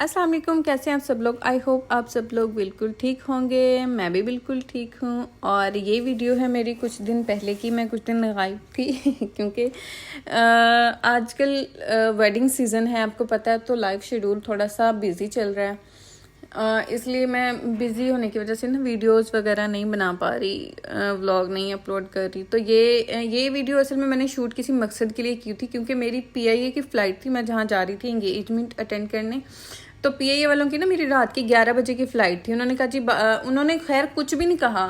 अस्सलाम वालेकुम, कैसे हैं आप सब लोग। आई होप आप सब लोग बिल्कुल ठीक होंगे। मैं भी बिल्कुल ठीक हूँ। और ये वीडियो है मेरी कुछ दिन पहले की। मैं कुछ दिन गायब थी क्योंकि आजकल वेडिंग सीज़न है, आपको पता है, तो लाइफ शेड्यूल थोड़ा सा बिज़ी चल रहा है। इसलिए मैं बिज़ी होने की वजह से ना वीडियोस वगैरह नहीं बना पा रही, व्लॉग नहीं अपलोड कर रही। तो ये वीडियो असल में मैंने शूट किसी मकसद के लिए की थी, क्योंकि मेरी पीआईए की फ़्लाइट थी। मैं जहाँ जा रही थी एंगेजमेंट अटेंड करने, तो पीआईए वालों की ना मेरी रात की 11 बजे की फ़्लाइट थी। उन्होंने कहा जी, उन्होंने खैर कुछ भी नहीं कहा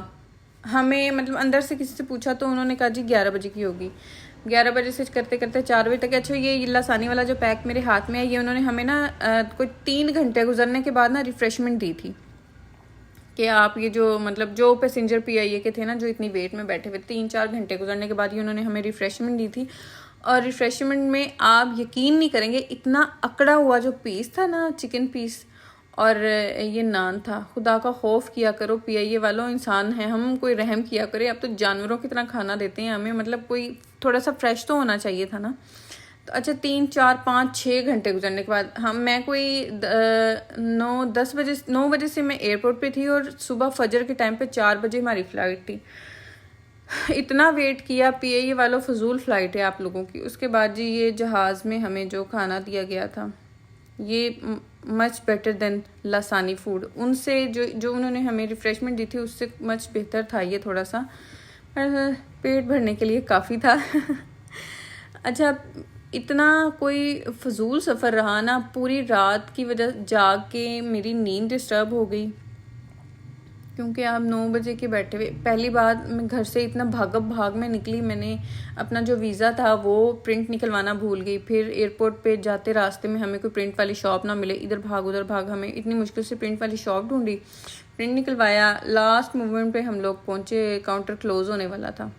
हमें, मतलब अंदर से किसी से पूछा तो उन्होंने कहा जी 11 बजे की होगी। 11 बजे से करते करते 4 बजे तक। अच्छा, ये लासानी वाला जो पैक मेरे हाथ में है, ये उन्होंने हमें ना कोई 3 घंटे गुजरने के बाद ना रिफ़्रेशमेंट दी थी कि आप ये जो मतलब जो पैसेंजर पीआईए के थे ना, जो इतनी वेट में बैठे हुए, 3-4 घंटे गुजरने के बाद ही उन्होंने हमें रिफ़्रेशमेंट दी थी। और रिफ़्रेशमेंट में आप यकीन नहीं करेंगे, इतना अकड़ा हुआ जो पीस था ना, चिकन पीस, और ये नान था। खुदा का खौफ किया करो पीआईए वालों, इंसान हैं हम, कोई रहम किया करे। अब तो जानवरों की तरह खाना देते हैं हमें, मतलब कोई थोड़ा सा फ्रेश तो होना चाहिए था ना। तो अच्छा, 3-4-5-6 घंटे गुजरने के बाद मैं कोई 9 बजे से मैं एयरपोर्ट पे थी, और सुबह फजर के टाइम पे 4 बजे हमारी फ़्लाइट थी। इतना वेट किया पीआईए वालों, फजूल फ़्लाइट है आप लोगों की। उसके बाद जी ये जहाज़ में हमें जो खाना दिया गया था, ये मच बेटर देन लासानी फूड। उनसे जो उन्होंने हमें रिफ़्रेशमेंट दी थी, उससे मच बेहतर था ये थोड़ा सा, पर पेट भरने के लिए काफ़ी था। अच्छा, इतना कोई फजूल सफ़र रहा ना, पूरी रात की वजह जाग के मेरी नींद डिस्टर्ब हो गई, क्योंकि आप 9 बजे के बैठे हुए। पहली बात, मैं घर से इतना भाग में निकली, मैंने अपना जो वीज़ा था वो प्रिंट निकलवाना भूल गई। फिर एयरपोर्ट पे जाते रास्ते में हमें कोई प्रिंट वाली शॉप ना मिले, इधर भाग उधर भाग, हमें इतनी मुश्किल से प्रिंट वाली शॉप ढूंढी, प्रिंट निकलवाया। लास्ट मोमेंट पे हम लोग पहुँचे, काउंटर क्लोज़ होने वाला था।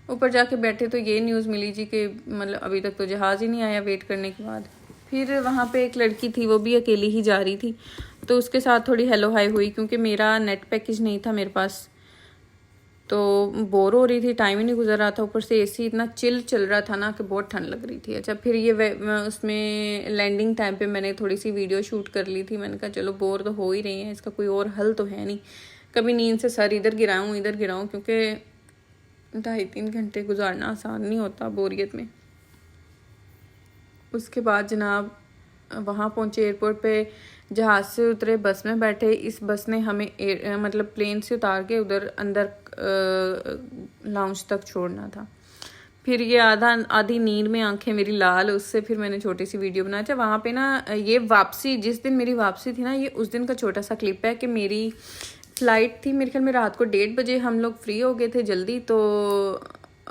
ऊपर जाके बैठे तो ये न्यूज़ मिली जी कि मतलब अभी तक तो जहाज़ ही नहीं आया वेट करने के बाद। फिर वहाँ पे एक लड़की थी, वो भी अकेली ही जा रही थी, तो उसके साथ थोड़ी हेलो हाई हुई, क्योंकि मेरा नेट पैकेज नहीं था मेरे पास, तो बोर हो रही थी, टाइम ही नहीं गुजर रहा था। ऊपर से एसी इतना चिल चल रहा था ना कि बहुत ठंड लग रही थी। अच्छा, फिर ये उसमें लैंडिंग टाइम पे मैंने थोड़ी सी वीडियो शूट कर ली थी। मैंने कहा चलो बोर तो हो ही रही हैं, इसका कोई और हल तो है नहीं, कभी नींद से सर इधर गिराऊँ, क्योंकि 2.5-3 घंटे गुजारना आसान नहीं होता बोरियत में। उसके बाद जनाब वहाँ पहुँचे, एयरपोर्ट पे जहाज़ से उतरे, बस में बैठे। इस बस ने हमें मतलब प्लेन से उतार के उधर अंदर लाउंज तक छोड़ना था। फिर ये आधी नींद में आंखें मेरी लाल, उससे फिर मैंने छोटी सी वीडियो बनाया था। वहाँ पे ना ये वापसी, जिस दिन मेरी वापसी थी ना, ये उस दिन का छोटा सा क्लिप है कि मेरी फ़्लाइट थी मेरे ख्याल में रात को 1:30 बजे, हम लोग फ्री हो गए थे जल्दी, तो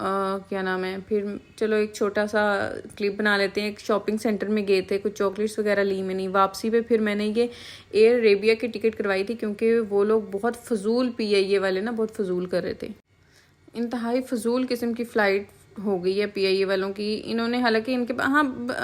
क्या नाम है, फिर चलो एक छोटा सा क्लिप बना लेते हैं। एक शॉपिंग सेंटर में गए थे, कुछ चॉकलेट्स वगैरह ली मैंने। वापसी पे फिर मैंने ये एयर अरेबिया की टिकट करवाई थी, क्योंकि वो लोग बहुत फजूल पीआईए वाले ना बहुत फजूल कर रहे थे। इंतहाई फजूल किस्म की फ़्लाइट हो गई है पीआईए वालों की। इन्होंने, हालांकि इनके हाँ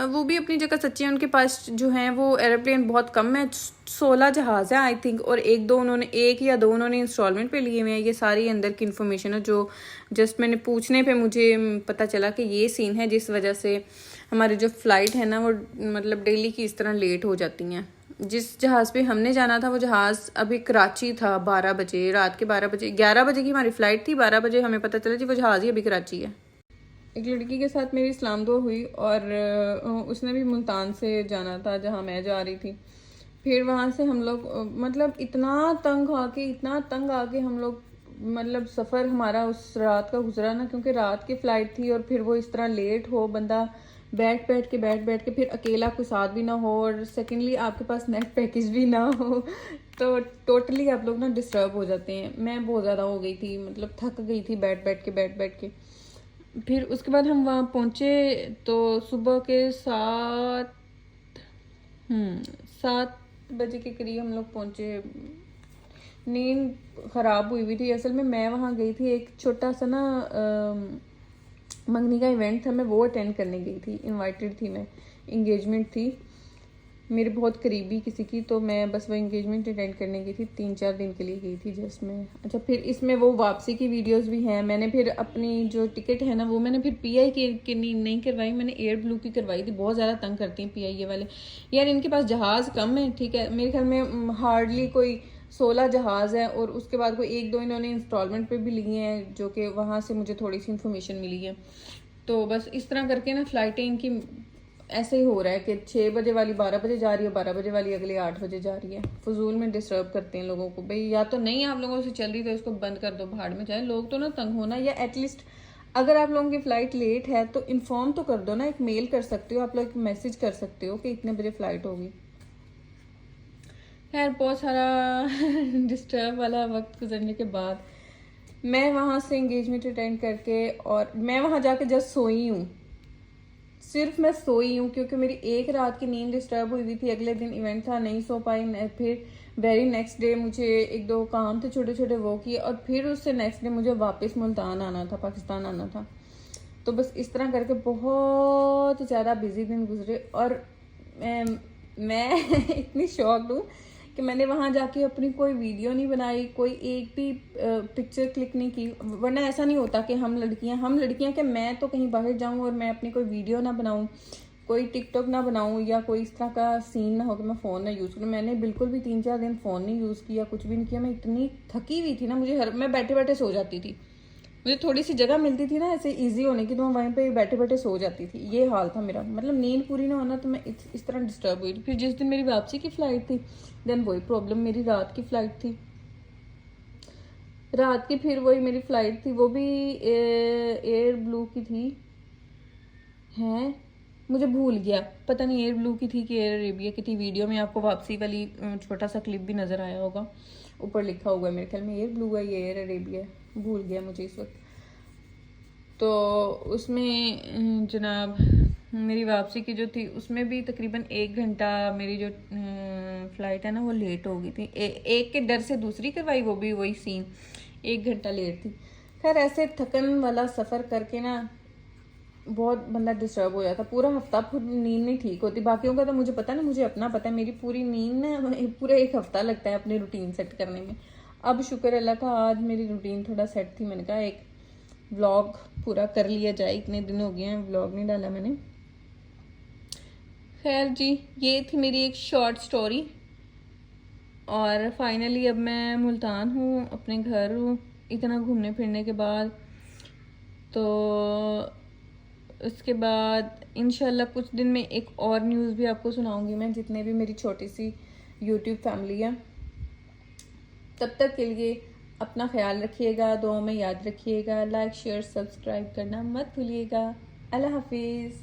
वो भी अपनी जगह सच्ची है, उनके पास जो हैं वो एरोप्लेन बहुत कम है, 16 जहाज़ है आई थिंक, और एक या दो उन्होंने इंस्टॉलमेंट पे लिए हुए हैं। ये सारी अंदर की इन्फॉर्मेशन है जो जस्ट मैंने पूछने पे मुझे पता चला कि ये सीन है, जिस वजह से हमारी जो फ़्लाइट है ना वो मतलब डेली की इस तरह लेट हो जाती हैं। जिस जहाज़ पे हमने जाना था वो जहाज़ अभी कराची था, 12 बजे, रात के 12 बजे, 11 बजे की हमारी फ़्लाइट थी, 12 बजे हमें पता चला जी वो जहाज़ ही अभी कराची है। एक लड़की के साथ मेरी इस्लाम दुआ हुई, और उसने भी मुल्तान से जाना था जहाँ मैं जा रही थी। फिर वहाँ से हम लोग मतलब इतना तंग आके हम लोग, मतलब सफ़र हमारा उस रात का गुजरा ना, क्योंकि रात की फ़्लाइट थी, और फिर वो इस तरह लेट हो, बंदा बैठ के फिर अकेला कोई साथ भी ना हो, और सेकेंडली आपके पास नेट पैकेज भी ना हो, तो टोटली आप लोग ना डिस्टर्ब हो जाते हैं। मैं बहुत ज़्यादा हो गई थी, मतलब थक गई थी बैठ के। फिर उसके बाद हम वहाँ पहुँचे तो सुबह के 7 बजे के करीब हम लोग पहुँचे। नींद ख़राब हुई थी। असल में मैं वहाँ गई थी, एक छोटा सा ना मंगनी का इवेंट था, मैं वो अटेंड करने गई थी, इनवाइटेड थी मैं, इंगेजमेंट थी। मेरे बहुत करीबी किसी की, तो मैं बस वो एंगेजमेंट अटेंड करने गई थी, 3-4 दिन के लिए गई थी जस्ट मैं। अच्छा, फिर इसमें वो वापसी की वीडियोस भी हैं। मैंने फिर अपनी जो टिकट है ना वो मैंने फिर पीआई की नहीं करवाई, मैंने एयर ब्लू की करवाई थी। बहुत ज़्यादा तंग करती हैं पीआई ये वाले यार, इनके पास जहाज़ कम है, ठीक है, मेरे ख्याल में हार्डली कोई 16 जहाज़ है, और उसके बाद कोई 1-2 इन्होंने इंस्टॉलमेंट पे भी लिए हैं, जो कि वहाँ से मुझे थोड़ी सी इन्फॉर्मेशन मिली है। तो बस इस तरह करके ना फ़्लाइटें इनकी ऐसे ही हो रहा है कि 6 बजे वाली 12 बजे जा रही है, 12 बजे वाली अगले 8 बजे जा रही है। फजूल में डिस्टर्ब करते हैं लोगों को। भाई या तो नहीं आप लोगों से चल रही तो इसको बंद कर दो, भाड़ में जाए। लोग तो ना तंग होना, या एटलीस्ट अगर आप लोगों की फ़्लाइट लेट है तो इन्फॉर्म तो कर दो ना, एक मेल कर सकते हो आप लोग, एक मैसेज कर सकते हो कि इतने बजे फ़्लाइट होगी। खैर बहुत सारा डिस्टर्ब वाला वक्त गुजरने के बाद मैं वहाँ से एंगेजमेंट अटेंड करके, और मैं वहाँ जाके जस्ट सोई हूँ, सिर्फ मैं सोई हूँ, क्योंकि मेरी एक रात की नींद डिस्टर्ब हुई हुई थी। अगले दिन इवेंट था, नहीं सो पाई। फिर वेरी नेक्स्ट डे मुझे 1-2 काम थे छोटे छोटे, वो किए, और फिर उससे नेक्स्ट डे मुझे वापस मुल्तान आना था, पाकिस्तान आना था। तो बस इस तरह करके बहुत ज़्यादा बिजी दिन गुजरे, और मैं इतनी शॉक्ड हूँ कि मैंने वहाँ जाके अपनी कोई वीडियो नहीं बनाई, कोई एक भी पिक्चर क्लिक नहीं की। वरना ऐसा नहीं होता कि हम लड़कियाँ कि मैं तो कहीं बाहर जाऊँ और मैं अपनी कोई वीडियो ना बनाऊँ, कोई टिकटॉक ना बनाऊँ, या कोई इस तरह का सीन ना हो कि मैं फ़ोन ना यूज़ करूँ। मैंने बिल्कुल भी 3-4 दिन फ़ोन नहीं यूज़ किया, कुछ भी नहीं किया। मैं इतनी थकी हुई थी ना, मैं बैठे बैठे सो जाती थी। मुझे थोड़ी सी जगह मिलती थी ना ऐसे इजी होने की, तो मैं वहीं पे बैठे बैठे सो जाती थी। ये हाल था मेरा, मतलब नींद पूरी ना होना, तो मैं इस तरह डिस्टर्ब हुई। फिर जिस दिन मेरी वापसी की फ़्लाइट थी, देन वही प्रॉब्लम, मेरी रात की फ़्लाइट थी। रात की फिर वही मेरी फ़्लाइट थी, वो भी एयर ब्लू की थी। हैं, मुझे भूल गया, पता नहीं एयर ब्लू की थी कि एयर अरेबिया की थी। वीडियो में आपको वापसी वाली छोटा सा क्लिप भी नज़र आया होगा, ऊपर लिखा हुआ है मेरे ख्याल में एयर ब्लू है, ये एयर अरेबिया है, भूल गया मुझे इस वक्त। तो उसमें जनाब मेरी वापसी की जो थी उसमें भी तकरीबन 1 घंटा मेरी जो फ़्लाइट है ना वो लेट हो गई थी। एक के डर से दूसरी करवाई, वो भी वही सीन, 1 घंटा लेट थी। खैर ऐसे थकन वाला सफ़र करके ना बहुत बंदा डिस्टर्ब हो जाता, पूरा हफ्ता फिर नींद नहीं ठीक होती। बाकियों का तो मुझे पता नहीं, मुझे अपना पता है, मेरी पूरी नींद ना पूरा 1 हफ्ता लगता है अपनी रूटीन सेट करने में। अब शुक्र अल्लाह का आज मेरी रूटीन थोड़ा सेट थी। मैंने कहा एक व्लॉग पूरा कर लिया जाए, इतने दिन हो गए हैं व्लॉग नहीं डाला मैंने। खैर जी, ये थी मेरी एक शॉर्ट स्टोरी, और फाइनली अब मैं मुल्तान हूँ, अपने घर हूँ इतना घूमने फिरने के बाद। तो उसके बाद इंशाल्लाह कुछ दिन में एक और न्यूज़ भी आपको सुनाऊंगी मैं, जितने भी मेरी छोटी सी यूट्यूब फैमिली है। तब तक के लिए अपना ख्याल रखिएगा, दुआ में याद रखिएगा, लाइक शेयर सब्सक्राइब करना मत भूलिएगा। अल्लाह हाफिज़।